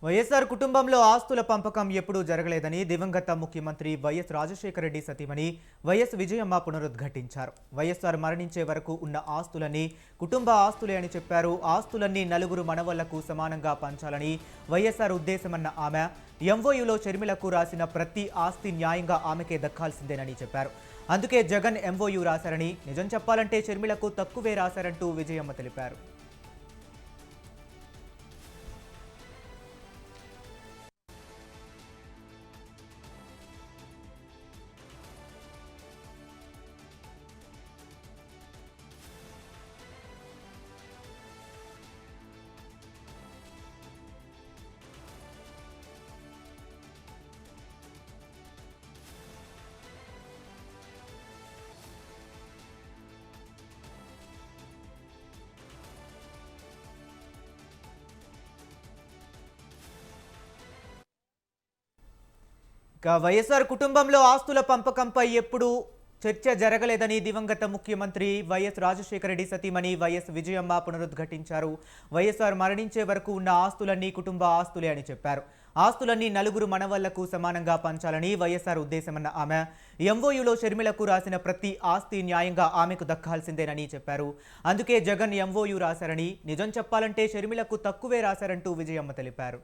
వైఎస్ఆర్ కుటుంబంలో ఆస్తుల పంపకం ఎప్పుడూ జరగలేదని దివంగత ముఖ్యమంత్రి వైఎస్ రాజశేఖర రెడ్డి సతీమణి వైఎస్ విజయమ్మ పునరుద్ఘాటించారు. వైఎస్ఆర్ మరణించే వరకు ఉన్న ఆస్తులన్నీ కుటుంబ ఆస్తులే అని చెప్పారు. ఆస్తులన్నీ నలుగురు మనవళ్లకు సమానంగా పంచాలని వైఎస్ఆర్ ఉద్దేశమన్న ఆమె ఎంఓయూలో షర్మిలకు రాసిన ప్రతి ఆస్తి న్యాయంగా ఆమెకే దక్కాల్సిందేనని చెప్పారు. అందుకే జగన్ ఎంఓయూ రాశారని, నిజం చెప్పాలంటే షర్మిలకు తక్కువే రాశారంటూ విజయమ్మ తెలిపారు. వైఎస్ఆర్ కుటుంబంలో ఆస్తుల పంపకంపై ఎప్పుడూ చర్చ జరగలేదని దివంగత ముఖ్యమంత్రి వైఎస్ రాజశేఖర రెడ్డి సతీమణి వైఎస్ విజయమ్మ పునరుద్ఘాటించారు. వైఎస్ఆర్ మరణించే వరకు ఉన్న ఆస్తులన్నీ కుటుంబ ఆస్తులే అని చెప్పారు. ఆస్తులన్నీ నలుగురు మనవళ్లకు సమానంగా పంచాలని వైఎస్ఆర్ ఉద్దేశమన్న ఆమె ఎంఓయూలో షర్మిలకు రాసిన ప్రతి ఆస్తి న్యాయంగా ఆమెకు దక్కాల్సిందేనని చెప్పారు. అందుకే జగన్ ఎంఓయూ రాశారని, నిజం చెప్పాలంటే షర్మిలకు తక్కువే రాశారంటూ విజయమ్మ తెలిపారు.